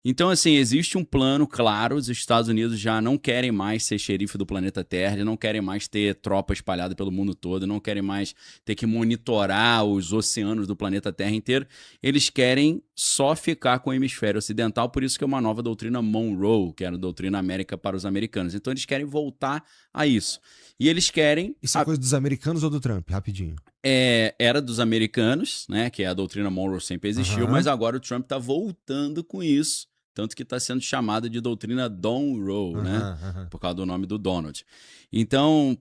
Então, assim, existe um plano claro, os Estados Unidos já não querem mais ser xerife do planeta Terra, eles não querem mais ter tropa espalhada pelo mundo todo, não querem mais ter que monitorar os oceanos do planeta Terra inteiro, eles querem só ficar com o hemisfério ocidental, por isso que é uma nova doutrina Monroe, que era a doutrina América para os americanos. Então, eles querem voltar a isso. E eles querem... Isso é coisa dos americanos ou do Trump? Rapidinho. Era dos americanos, né? Que a doutrina Monroe sempre existiu, mas agora o Trump está voltando com isso. Tanto que está sendo chamada de doutrina Donroe, né? Por causa do nome do Donald. Então,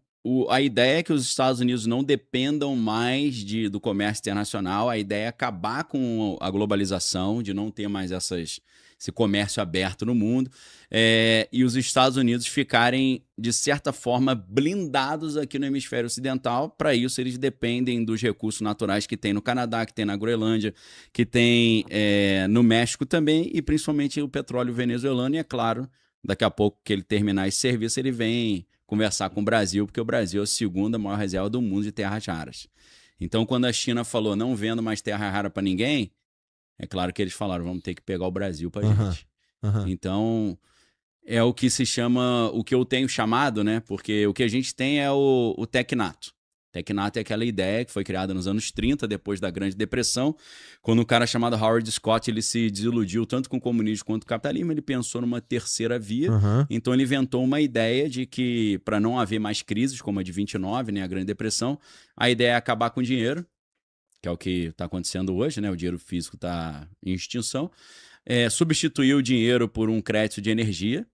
a ideia é que os Estados Unidos não dependam mais do comércio internacional, a ideia é acabar com a globalização, de não ter mais esse comércio aberto no mundo, e os Estados Unidos ficarem, de certa forma, blindados aqui no hemisfério ocidental. Para isso, eles dependem dos recursos naturais que tem no Canadá, que tem na Groenlândia, que tem no México também, e principalmente o petróleo venezuelano. E é claro, daqui a pouco que ele terminar esse serviço, ele vem conversar com o Brasil, porque o Brasil é a segunda maior reserva do mundo de terras raras. Então, quando a China falou não vendo mais terra rara para ninguém, é claro que eles falaram, vamos ter que pegar o Brasil para gente. Então, é o que se chama, o que eu tenho chamado, né? Porque o que a gente tem é o tecnato. Tecnato é aquela ideia que foi criada nos anos 30, depois da Grande Depressão, quando um cara chamado Howard Scott ele se desiludiu tanto com o comunismo quanto com o capitalismo, ele pensou numa terceira via, então ele inventou uma ideia de que, para não haver mais crises, como a de 29, né, a Grande Depressão, a ideia é acabar com o dinheiro, que é o que está acontecendo hoje, né? O dinheiro físico está em extinção, substituir o dinheiro por um crédito de energia.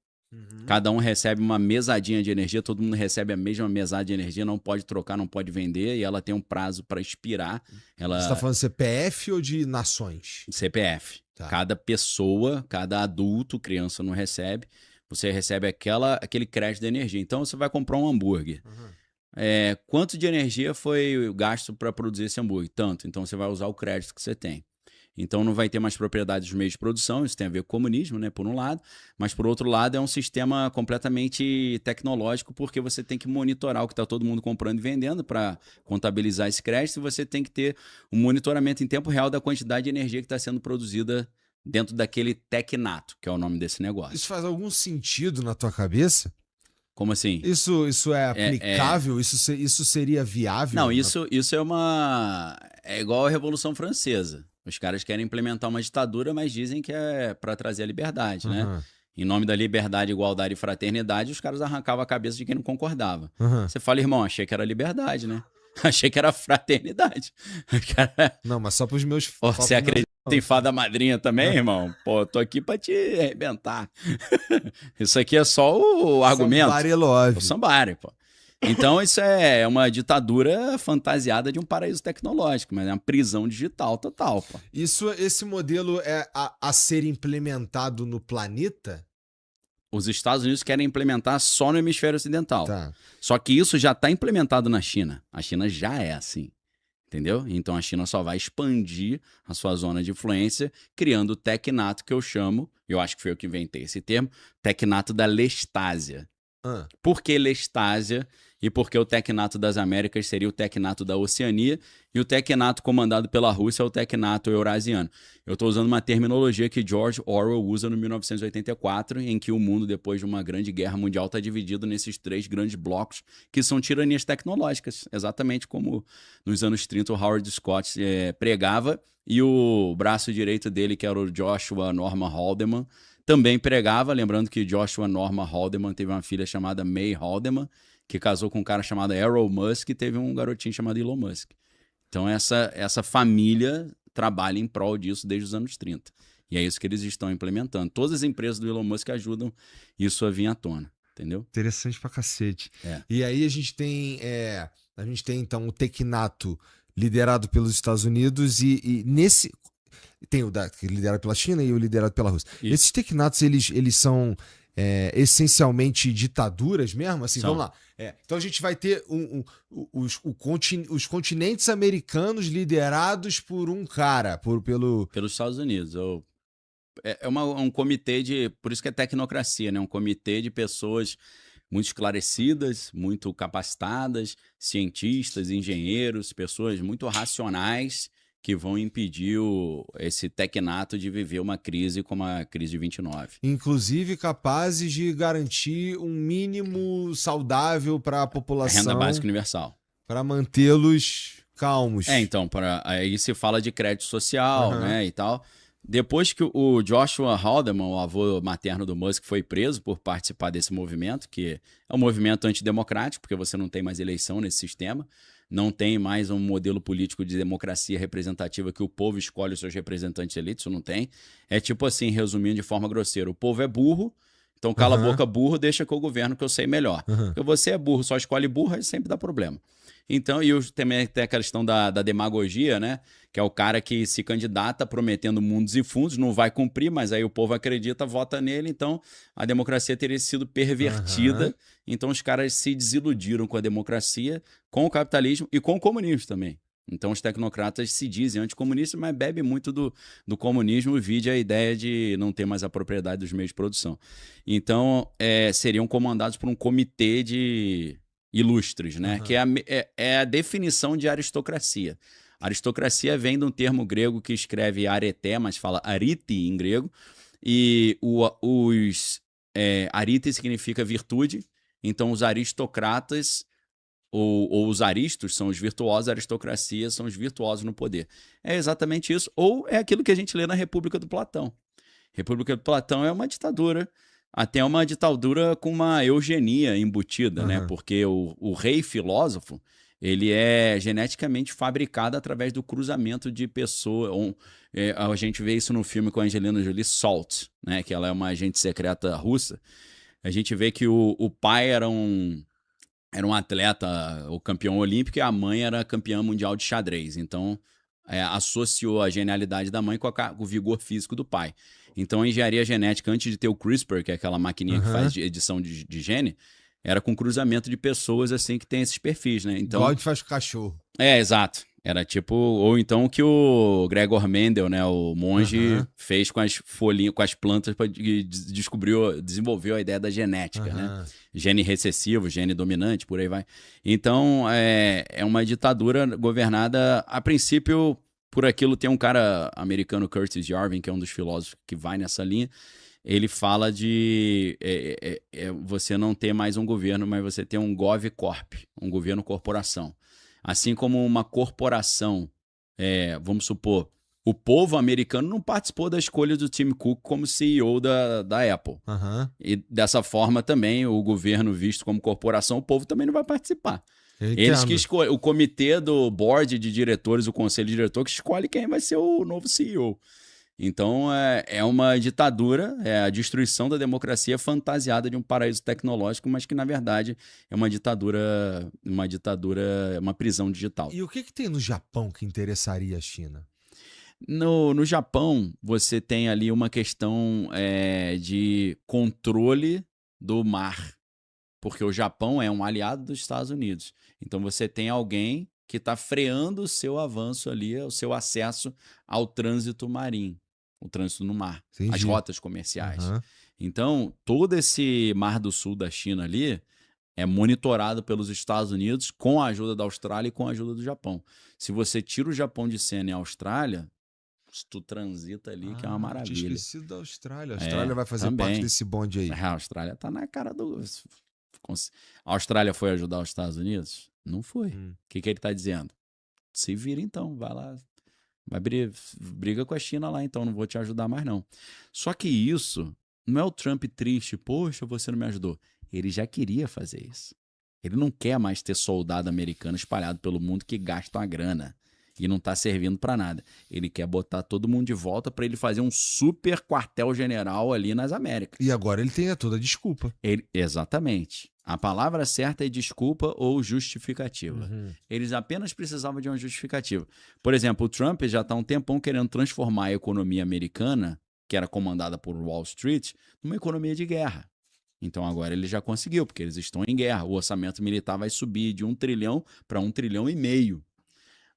Cada um recebe uma mesadinha de energia, todo mundo recebe a mesma mesada de energia, não pode trocar, não pode vender, e ela tem um prazo para expirar. Você está falando CPF ou de nações? CPF. Tá. Cada pessoa, cada adulto, criança não recebe, você recebe aquele crédito de energia. Então você vai comprar um hambúrguer. Quanto de energia foi gasto para produzir esse hambúrguer? Tanto. Então você vai usar o crédito que você tem. Então não vai ter mais propriedade dos meios de produção, isso tem a ver com o comunismo, né, por um lado, mas por outro lado é um sistema completamente tecnológico, porque você tem que monitorar o que está todo mundo comprando e vendendo para contabilizar esse crédito, e você tem que ter um monitoramento em tempo real da quantidade de energia que está sendo produzida dentro daquele tecnato, que é o nome desse negócio. Isso faz algum sentido na tua cabeça? Como assim? Isso é aplicável? Isso seria viável? Não, isso é igual a Revolução Francesa. Os caras querem implementar uma ditadura, mas dizem que é para trazer a liberdade, né? Em nome da liberdade, igualdade e fraternidade, os caras arrancavam a cabeça de quem não concordava. Você fala, irmão, achei que era liberdade, né? Achei que era fraternidade. Não, mas só pros meus... Você acredita em fada madrinha também, irmão? Pô, tô aqui pra te arrebentar. Isso aqui é só o argumento. Somebody love. O somebody, pô. Então isso é uma ditadura fantasiada de um paraíso tecnológico, mas é uma prisão digital total, pô. Esse modelo é a ser implementado no planeta? Os Estados Unidos querem implementar só no hemisfério ocidental. Tá. Só que isso já está implementado na China. A China já é assim. Entendeu? Então a China só vai expandir a sua zona de influência, criando o tecnato que eu chamo, eu acho que foi eu que inventei esse termo, tecnato da Lestásia. Por que Lestásia? E porque o tecnato das Américas seria o tecnato da Oceania, e o tecnato comandado pela Rússia é o tecnato eurasiano. Eu estou usando uma terminologia que George Orwell usa no 1984, em que o mundo, depois de uma grande guerra mundial, está dividido nesses 3 grandes blocos, que são tiranias tecnológicas, exatamente como nos anos 30 o Howard Scott pregava, e o braço direito dele, que era o Joshua Norman Haldeman, também pregava, lembrando que Joshua Norman Haldeman teve uma filha chamada May Haldeman, que casou com um cara chamado Elon Musk e teve um garotinho chamado Elon Musk. Então essa família trabalha em prol disso desde os anos 30. E é isso que eles estão implementando. Todas as empresas do Elon Musk ajudam isso a vir à tona, entendeu? Interessante pra cacete. E aí a gente tem então o tecnato liderado pelos Estados Unidos e nesse... Tem o liderado pela China e o liderado pela Rússia. Isso. Esses tecnatos, eles são essencialmente ditaduras mesmo? Assim, vamos lá. Então a gente vai ter os continentes americanos liderados por um cara, pelos Estados Unidos. Um comitê de... Por isso que é tecnocracia, né? Um comitê de pessoas muito esclarecidas, muito capacitadas, cientistas, engenheiros, pessoas muito racionais, que vão impedir esse tecnato de viver uma crise como a crise de 29. Inclusive capazes de garantir um mínimo saudável para a população. Renda básica universal. Para mantê-los calmos. Então, aí se fala de crédito social, né, e tal. Depois que o Joshua Haldeman, o avô materno do Musk, foi preso por participar desse movimento, que é um movimento antidemocrático, porque você não tem mais eleição nesse sistema, não tem mais um modelo político de democracia representativa que o povo escolhe os seus representantes eleitos, isso não tem. É tipo assim, resumindo de forma grosseira, o povo é burro, então cala a boca burro, deixa que eu governo que eu sei melhor. Porque você é burro, só escolhe burro, aí sempre dá problema. Então, também tem a questão da demagogia, né? Que é o cara que se candidata prometendo mundos e fundos, não vai cumprir, mas aí o povo acredita, vota nele, então a democracia teria sido pervertida. Então os caras se desiludiram com a democracia, com o capitalismo e com o comunismo também. Então os tecnocratas se dizem anticomunistas, mas bebem muito do comunismo, vide a ideia de não ter mais a propriedade dos meios de produção. Então seriam comandados por um comitê de ilustres, né? Que é a definição de aristocracia. Aristocracia vem de um termo grego que escreve areté, mas fala arite em grego. E arite significa virtude. Então, os aristocratas ou os aristos são os virtuosos, a aristocracia são os virtuosos no poder. É exatamente isso. Ou é aquilo que a gente lê na República do Platão. República do Platão é uma ditadura, até uma ditadura com uma eugenia embutida, né? Porque o rei filósofo, ele é geneticamente fabricado através do cruzamento de pessoas. A gente vê isso no filme com a Angelina Jolie, Salt, né? Que ela é uma agente secreta russa. A gente vê que o pai era um atleta, o campeão olímpico, e a mãe era campeã mundial de xadrez. Então, associou a genialidade da mãe com o vigor físico do pai. Então, a engenharia genética, antes de ter o CRISPR, que é aquela maquininha que faz edição de gene, era com cruzamento de pessoas assim que tem esses perfis, né? Então, igual a gente faz com cachorro. Exato. Era tipo, ou então que o Gregor Mendel, né, o monge, fez com as folhinhas, com as plantas, desenvolveu a ideia da genética, né? Gene recessivo, gene dominante, por aí vai. Então, é uma ditadura governada, a princípio, por aquilo. Tem um cara americano, Curtis Yarvin, que é um dos filósofos que vai nessa linha. Ele fala de você não ter mais um governo, mas você ter um GovCorp, um governo-corporação. Assim como uma corporação, vamos supor, o povo americano não participou da escolha do Tim Cook como CEO da Apple. E dessa forma também, o governo visto como corporação, o povo também não vai participar. Eles que escolhem, o comitê do board de diretores, o conselho de diretor, que escolhe quem vai ser o novo CEO. Então, é uma ditadura, é a destruição da democracia fantasiada de um paraíso tecnológico, mas que, na verdade, é uma ditadura, uma prisão digital. E o que tem no Japão que interessaria a China? No Japão, você tem ali uma questão de controle do mar, porque o Japão é um aliado dos Estados Unidos. Então, você tem alguém que está freando o seu avanço ali, o seu acesso ao trânsito marinho, o trânsito no mar, Entendi. as rotas comerciais. Então, todo esse Mar do Sul da China ali é monitorado pelos Estados Unidos com a ajuda da Austrália e com a ajuda do Japão. Se você tira o Japão de cena e a Austrália, tu transita ali, que é uma maravilha. Tinha esquecido da Austrália. A Austrália vai fazer parte desse bonde aí. A Austrália tá na cara do... A Austrália foi ajudar os Estados Unidos? Não foi. O que ele tá dizendo? Se vira então, vai lá. Vai briga com a China lá, então não vou te ajudar mais não. Só que isso não é o Trump triste, poxa, você não me ajudou. Ele já queria fazer isso. Ele não quer mais ter soldado americano espalhado pelo mundo que gasta uma grana e não tá servindo para nada. Ele quer botar todo mundo de volta para ele fazer um super quartel-general ali nas Américas. E agora ele tem toda a desculpa. Exatamente. A palavra certa é desculpa ou justificativa. Eles apenas precisavam de uma justificativa. Por exemplo, o Trump já está há um tempão querendo transformar a economia americana, que era comandada por Wall Street, numa economia de guerra. Então agora ele já conseguiu, porque eles estão em guerra. O orçamento militar vai subir de 1 trilhão para 1,5 trilhão.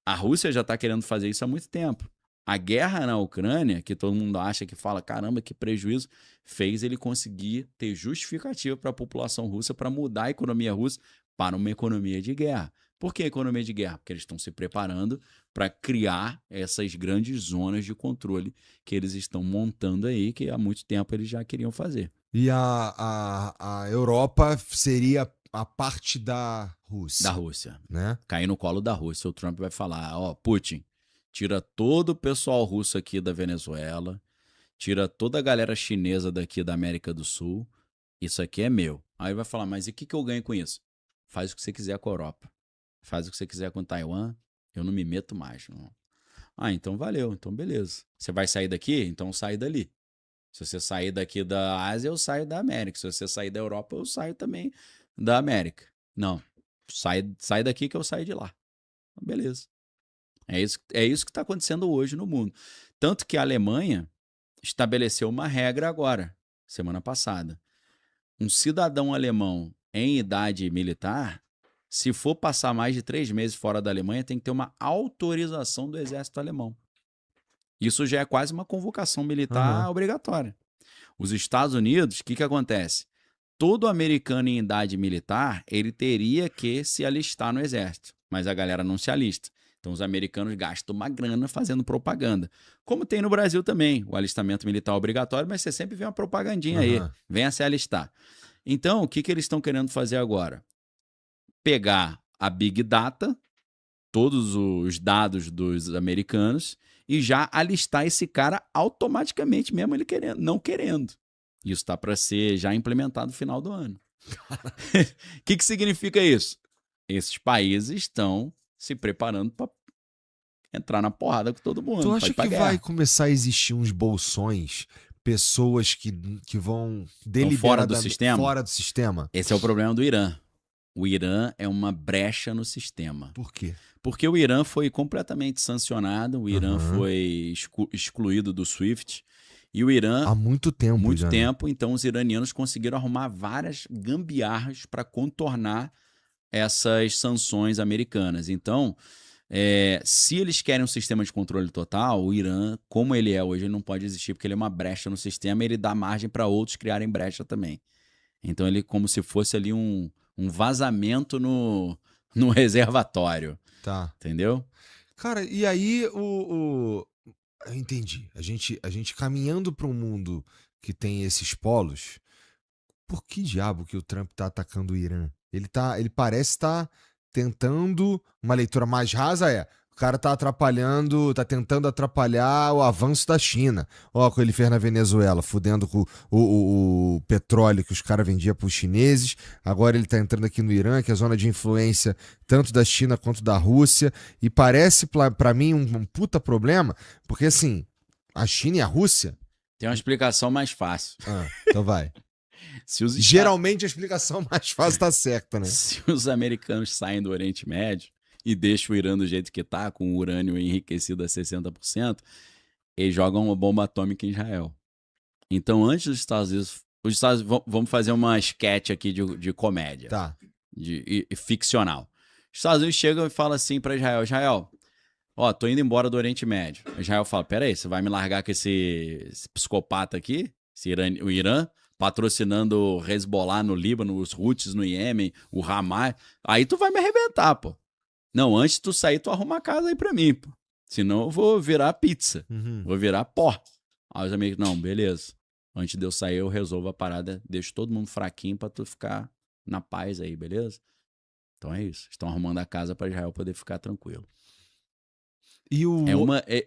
A Rússia já está querendo fazer isso há muito tempo. A guerra na Ucrânia, que todo mundo acha que fala, caramba, que prejuízo, fez ele conseguir ter justificativa para a população russa para mudar a economia russa para uma economia de guerra. Por que economia de guerra? Porque eles estão se preparando para criar essas grandes zonas de controle que eles estão montando aí, que há muito tempo eles já queriam fazer. E a Europa seria a parte da Rússia. Da Rússia. Né? Cair no colo da Rússia. O Trump vai falar, ó, Putin, tira todo o pessoal russo aqui da Venezuela, tira toda a galera chinesa daqui da América do Sul, isso aqui é meu. Aí vai falar, mas e o que eu ganho com isso? Faz o que você quiser com a Europa. Faz o que você quiser com Taiwan, eu não me meto mais. Não. Ah, então valeu, então beleza. Você vai sair daqui? Então sai dali. Se você sair daqui da Ásia, eu saio da América. Se você sair da Europa, eu saio também da América. Não, sai daqui que eu saio de lá. Beleza. É isso que está acontecendo hoje no mundo. Tanto que a Alemanha estabeleceu uma regra agora, semana passada. Um cidadão alemão em idade militar, se for passar mais de 3 meses fora da Alemanha, tem que ter uma autorização do exército alemão. Isso já é quase uma convocação militar obrigatória. Os Estados Unidos, o que acontece? Todo americano em idade militar, ele teria que se alistar no exército, mas a galera não se alista. Então os americanos gastam uma grana fazendo propaganda. Como tem no Brasil também, o alistamento militar é obrigatório, mas você sempre vê uma propagandinha aí, venha se alistar. Então, o que eles estão querendo fazer agora? Pegar a Big Data, todos os dados dos americanos, e já alistar esse cara automaticamente, mesmo ele querendo, não querendo. Isso está para ser já implementado no final do ano. O que significa isso? Esses países estão se preparando para entrar na porrada com todo mundo. Tu acha que vai começar a existir uns bolsões, pessoas que vão deliberadamente fora do sistema? Esse é o problema do Irã. O Irã é uma brecha no sistema. Por quê? Porque o Irã foi completamente sancionado, o Irã foi excluído do SWIFT. E o Irã... Há muito tempo. Muito tempo, então os iranianos conseguiram arrumar várias gambiarras para contornar essas sanções americanas. Então, se eles querem um sistema de controle total, o Irã, como ele é hoje, ele não pode existir, porque ele é uma brecha no sistema e ele dá margem para outros criarem brecha também. Então, ele como se fosse ali um vazamento no reservatório. Tá. Entendeu? Cara, e aí eu entendi. A gente caminhando para um mundo que tem esses polos, por que diabo que o Trump tá atacando o Irã? Ele parece estar tentando, uma leitura mais rasa o cara tá tentando atrapalhar o avanço da China. Ó, o que ele fez na Venezuela, fudendo com o petróleo que os caras vendiam para os chineses. Agora ele tá entrando aqui no Irã, que é a zona de influência tanto da China quanto da Rússia. E parece, para mim, um puta problema, porque assim, a China e a Rússia... Tem uma explicação mais fácil. Então vai. Geralmente a explicação mais fácil tá certa, né? Se os americanos saem do Oriente Médio e deixam o Irã do jeito que tá, com o urânio enriquecido a 60%, eles jogam uma bomba atômica em Israel. Então, antes dos Estados Unidos... vamos fazer uma sketch aqui de comédia. Tá. De ficcional. Os Estados Unidos chegam e falam assim para Israel, ó, tô indo embora do Oriente Médio. Israel fala, peraí, você vai me largar com esse psicopata aqui? O Irã, patrocinando o Hezbollah no Líbano, os Houthis no Iêmen, o Hamas. Aí tu vai me arrebentar, pô. Não, antes de tu sair, tu arruma a casa aí pra mim, pô. Senão eu vou virar pizza. Vou virar pó. Aí os amigos, não, beleza. Antes de eu sair, eu resolvo a parada. Deixo todo mundo fraquinho pra tu ficar na paz aí, beleza? Então é isso. Estão arrumando a casa pra Israel poder ficar tranquilo.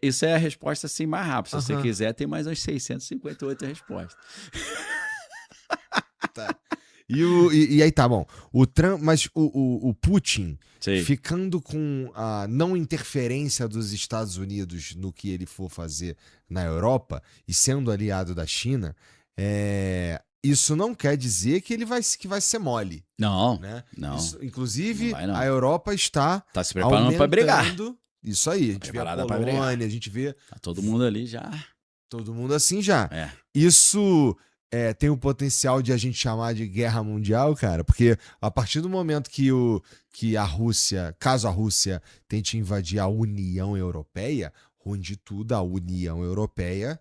Isso é a resposta assim mais rápida. Se você quiser, tem mais umas 658 respostas. Tá. E aí tá bom. O Trump, mas o Putin, Sim, ficando com a não interferência dos Estados Unidos no que ele for fazer na Europa e sendo aliado da China, isso não quer dizer que que vai ser mole. Não, né? não. Inclusive, não. A Europa está se preparando para brigar. Isso aí, a gente vê a Polônia, a gente vê... Tá todo mundo ali já. Todo mundo assim já. Isso tem o potencial de a gente chamar de guerra mundial, cara, porque a partir do momento que a Rússia, caso a Rússia tente invadir a União Europeia, ruim de tudo, a União Europeia,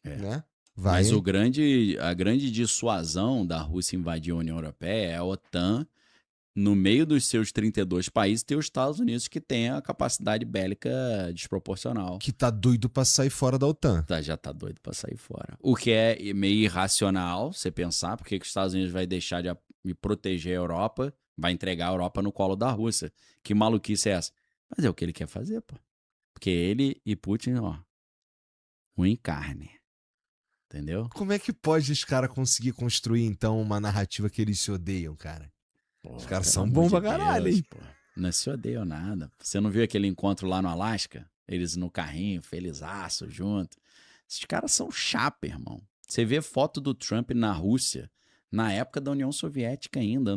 né? Vai... Mas a grande dissuasão da Rússia invadir a União Europeia é a OTAN no meio dos seus 32 países, tem os Estados Unidos que tem a capacidade bélica desproporcional. Que tá doido pra sair fora da OTAN. Já tá doido pra sair fora. O que é meio irracional, você pensar, porque que os Estados Unidos vai deixar de proteger a Europa, vai entregar a Europa no colo da Rússia. Que maluquice é essa? Mas é o que ele quer fazer, pô. Porque ele e Putin, ó, ruim carne. Entendeu? Como é que pode os caras conseguir construir, então, uma narrativa que eles se odeiam, cara? Pô, os caras são bons pra caralho, hein? Pô. Não se odeiam nada. Você não viu aquele encontro lá no Alasca? Eles no carrinho, felizaço, junto. Esses caras são chapa, irmão. Você vê foto do Trump na Rússia, na época da União Soviética ainda,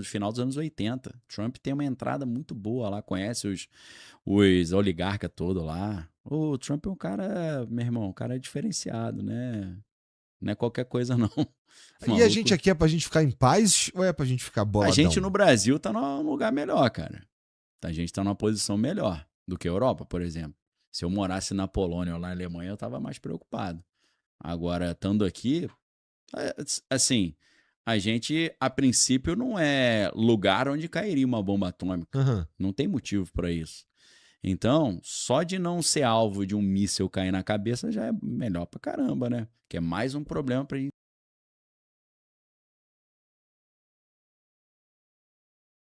final dos anos 80. Trump tem uma entrada muito boa lá, conhece os oligarcas todos lá. O Trump é um cara, meu irmão, um cara diferenciado, né? Não é qualquer coisa, não. E a gente aqui é pra gente ficar em paz ou é pra gente ficar boladão? A gente no Brasil tá num lugar melhor, cara. A gente tá numa posição melhor do que a Europa, por exemplo. Se eu morasse na Polônia ou na Alemanha, eu tava mais preocupado. Agora, estando aqui, assim, a gente, a princípio, não é lugar onde cairia uma bomba atômica. Uhum. Não tem motivo para isso. Então, só de não ser alvo de um míssil cair na cabeça já é melhor pra caramba, né? Que é mais um problema pra gente